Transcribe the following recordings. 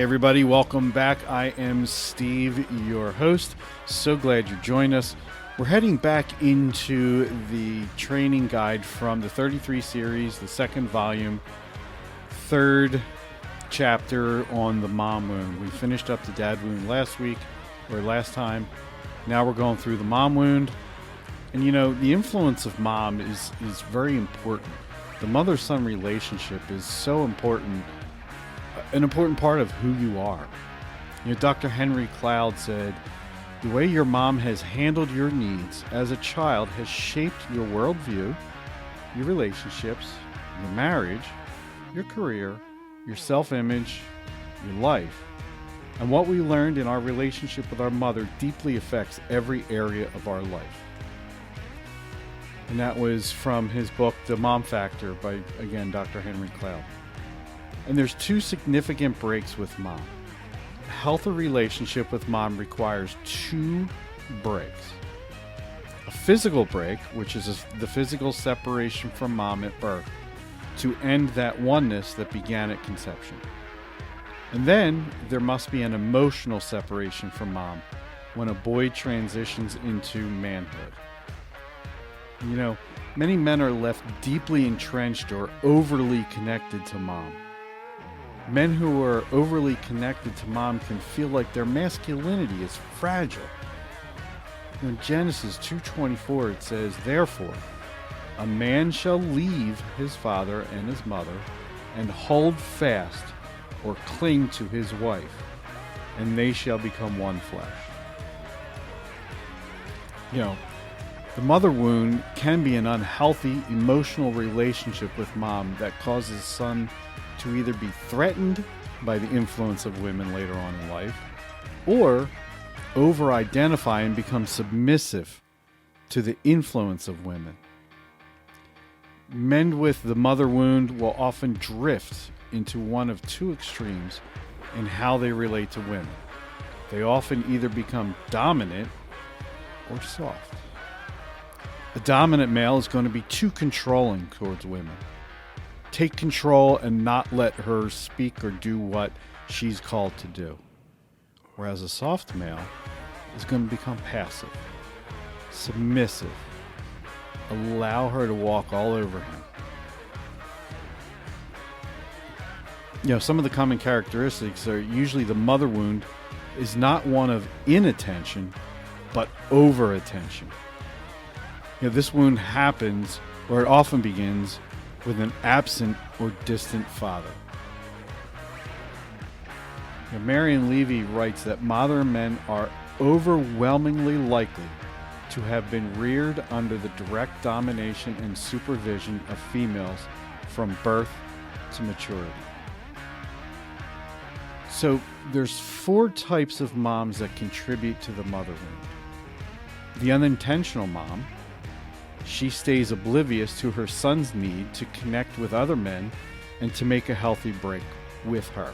everybody, welcome back. I am Steve, your host. So glad you joined us. We're heading back into the training guide from the 33 series, the second volume, third chapter on the mom wound. We finished up the dad wound last time. Now we're going through the mom wound. And you know, the influence of mom is very important. The mother-son relationship is so important, an important part of who you are. You know, Dr. Henry Cloud said, the way your mom has handled your needs as a child has shaped your worldview, your relationships, your marriage, your career, your self-image, your life. And what we learned in our relationship with our mother deeply affects every area of our life. And that was from his book, The Mom Factor, by, again, Dr. Henry Cloud. And there's two significant breaks with mom. A healthy relationship with mom requires two breaks. A physical break, which is the physical separation from mom at birth, to end that oneness that began at conception. And then there must be an emotional separation from mom when a boy transitions into manhood. You know, many men are left deeply entrenched or overly connected to mom. Men who are overly connected to mom can feel like their masculinity is fragile. In Genesis 2:24 it says, therefore, a man shall leave his father and his mother and hold fast or cling to his wife, and they shall become one flesh. You know, the mother wound can be an unhealthy emotional relationship with mom that causes son to either be threatened by the influence of women later on in life, or over-identify and become submissive to the influence of women. Men with the mother wound will often drift into one of two extremes in how they relate to women. They often either become dominant or soft. A dominant male is going to be too controlling towards women. Take control and not let her speak or do what she's called to do. Whereas a soft male is going to become passive, submissive, allow her to walk all over him. You know, some of the common characteristics are usually the mother wound is not one of inattention, but over attention. You know, this wound happens, or it often begins, with an absent or distant father. You know, Marion Levy writes that modern men are overwhelmingly likely to have been reared under the direct domination and supervision of females from birth to maturity. So there's four types of moms that contribute to the mother wound. The unintentional mom. She stays oblivious to her son's need to connect with other men and to make a healthy break with her.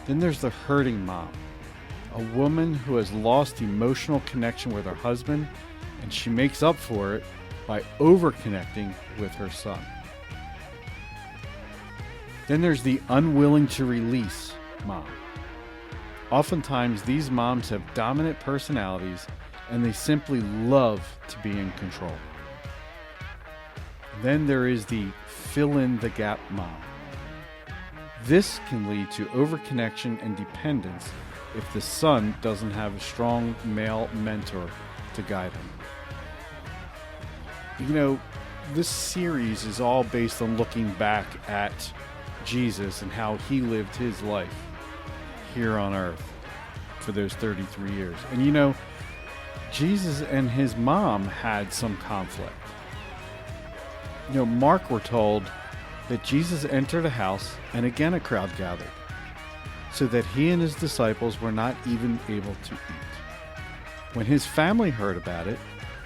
Then there's the hurting mom, a woman who has lost emotional connection with her husband, and she makes up for it by over-connecting with her son. Then there's the unwilling to release mom. Oftentimes these moms have dominant personalities and they simply love to be in control. Then there is the fill-in-the-gap mom. This can lead to overconnection and dependence if the son doesn't have a strong male mentor to guide him. You know, this series is all based on looking back at Jesus and how he lived his life here on earth for those 33 years. And you know, Jesus and his mom had some conflict. You know, Mark, we're told that Jesus entered a house and again a crowd gathered, so that he and his disciples were not even able to eat. When his family heard about it,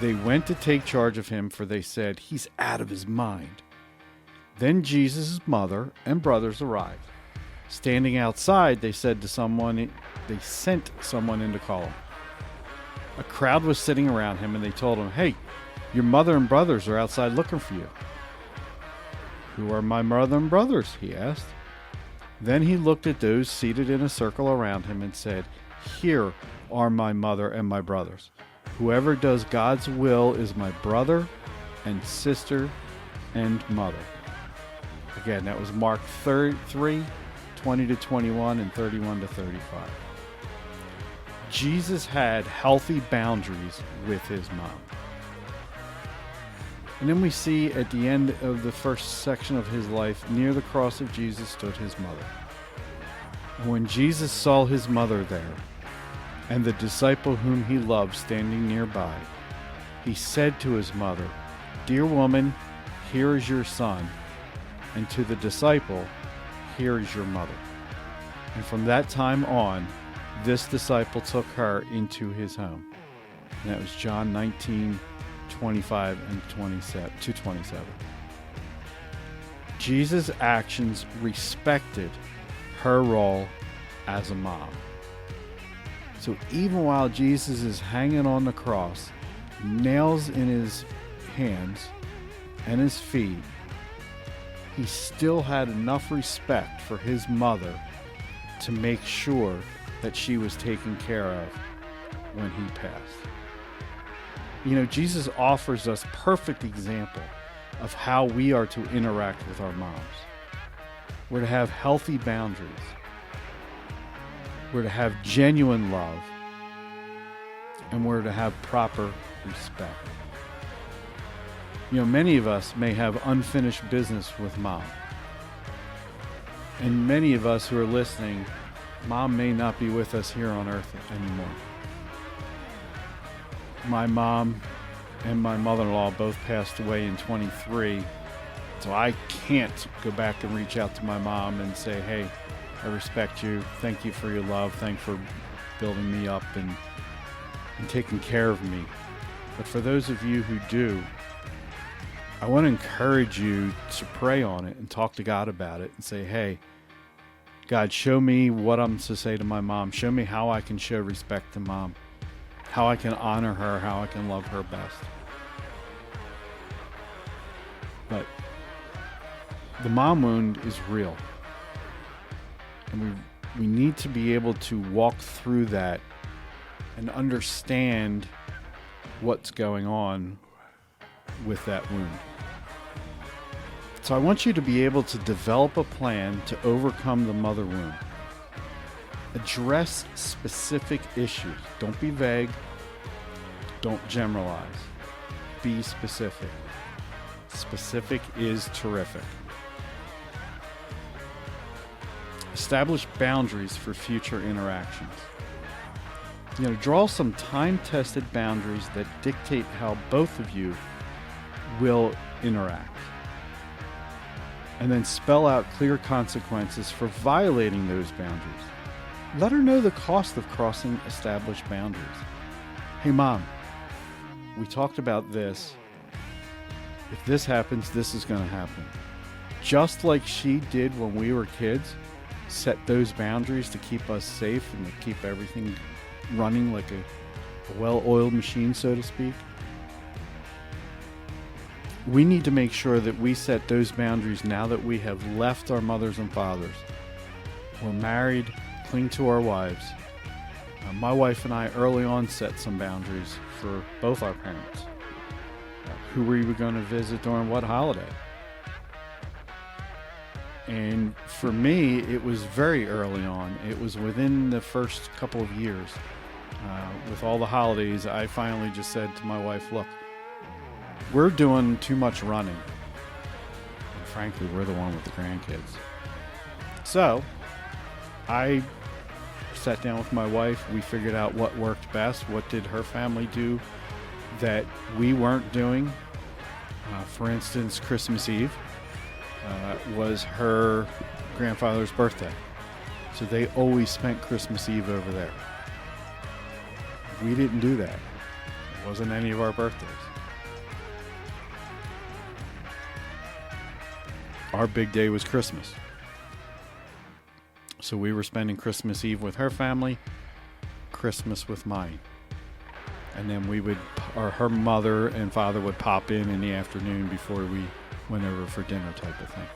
they went to take charge of him, for they said, he's out of his mind. Then Jesus' mother and brothers arrived. Standing outside, they sent someone in to call him. A crowd was sitting around him, and they told him, hey, your mother and brothers are outside looking for you. Who are my mother and brothers? He asked. Then he looked at those seated in a circle around him and said, "Here are my mother and my brothers. Whoever does God's will is my brother and sister and mother." Again, that was Mark 3, 20 to 21 and 31 to 35. Jesus had healthy boundaries with his mom. And then we see at the end of the first section of his life, near the cross of Jesus stood his mother. And when Jesus saw his mother there, and the disciple whom he loved standing nearby, he said to his mother, "Dear woman, here is your son," and to the disciple, "Here is your mother." And from that time on, this disciple took her into his home. And that was John 19:25 and 27. Jesus' actions respected her role as a mom. So even while Jesus is hanging on the cross, nails in his hands and his feet, he still had enough respect for his mother to make sure that she was taken care of when he passed. You know, Jesus offers us perfect example of how we are to interact with our moms. We're to have healthy boundaries. We're to have genuine love. And we're to have proper respect. You know, many of us may have unfinished business with mom. And many of us who are listening, mom may not be with us here on earth anymore. My mom and my mother-in-law both passed away in 23, so I can't go back and reach out to my mom and say, "Hey, I respect you. Thank you for your love. Thanks for building me up and taking care of me." But for those of you who do, I want to encourage you to pray on it and talk to God about it and say, "Hey, God, show me what I'm to say to my mom. Show me how I can show respect to mom, how I can honor her, how I can love her best." But the mom wound is real. And we need to be able to walk through that and understand what's going on with that wound. So I want you to be able to develop a plan to overcome the mother wound. Address specific issues. Don't be vague. Don't generalize. Be specific. Specific is terrific. Establish boundaries for future interactions. You know, draw some time-tested boundaries that dictate how both of you will interact. And then spell out clear consequences for violating those boundaries. Let her know the cost of crossing established boundaries. "Hey, Mom, we talked about this. If this happens, this is going to happen." Just like she did when we were kids, set those boundaries to keep us safe and to keep everything running like a well-oiled machine, so to speak. We need to make sure that we set those boundaries now that we have left our mothers and fathers. We're married, cling to our wives. My wife and I early on set some boundaries for both our parents. Who were we going to visit during what holiday? And for me, it was very early on. It was within the first couple of years. With all the holidays, I finally just said to my wife, "Look, we're doing too much running." And frankly, we're the one with the grandkids. So I sat down with my wife. We figured out what worked best. What did her family do that we weren't doing? For instance, Christmas Eve was her grandfather's birthday. So they always spent Christmas Eve over there. We didn't do that. It wasn't any of our birthdays. Our big day was Christmas. So we were spending Christmas Eve with her family, Christmas with mine. And then her mother and father would pop in the afternoon before we went over for dinner type of thing.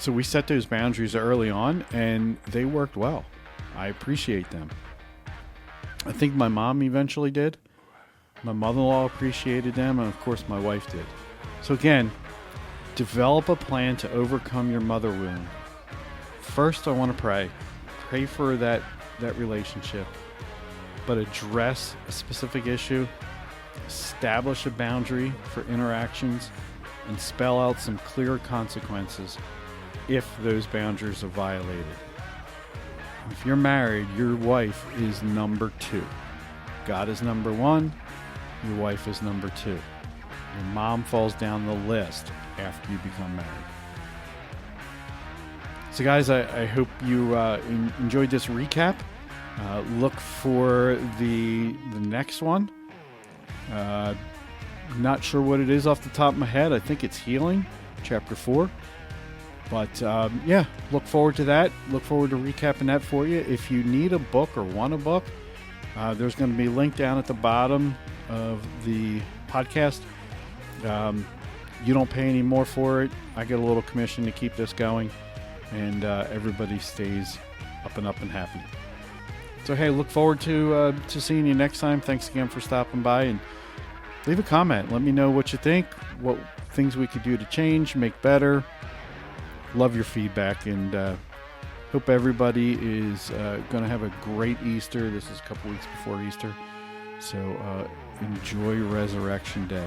So we set those boundaries early on, and they worked well. I appreciate them. I think my mom eventually did. My mother-in-law appreciated them, and of course my wife did. So again, develop a plan to overcome your mother wound. First, I want to pray. Pray for that relationship, but address a specific issue, establish a boundary for interactions, and spell out some clear consequences if those boundaries are violated. If you're married, your wife is number 2. God is number 1. Your wife is number 2. Your mom falls down the list after you become married. So guys, I hope you enjoyed this recap. Look for the next one. Not sure what it is off the top of my head. I think it's Healing, Chapter 4. But yeah, look forward to that. Look forward to recapping that for you. If you need a book or want a book, there's going to be a link down at the bottom of the podcast. You don't pay any more for it. I get a little commission to keep this going, and everybody stays up and happy. So hey, look forward to seeing you next time. Thanks again for stopping by, and leave a comment. Let me know what you think, what things we could do to change, make better. Love your feedback, and hope everybody is going to have a great Easter. This is a couple weeks before Easter, so enjoy Resurrection Day.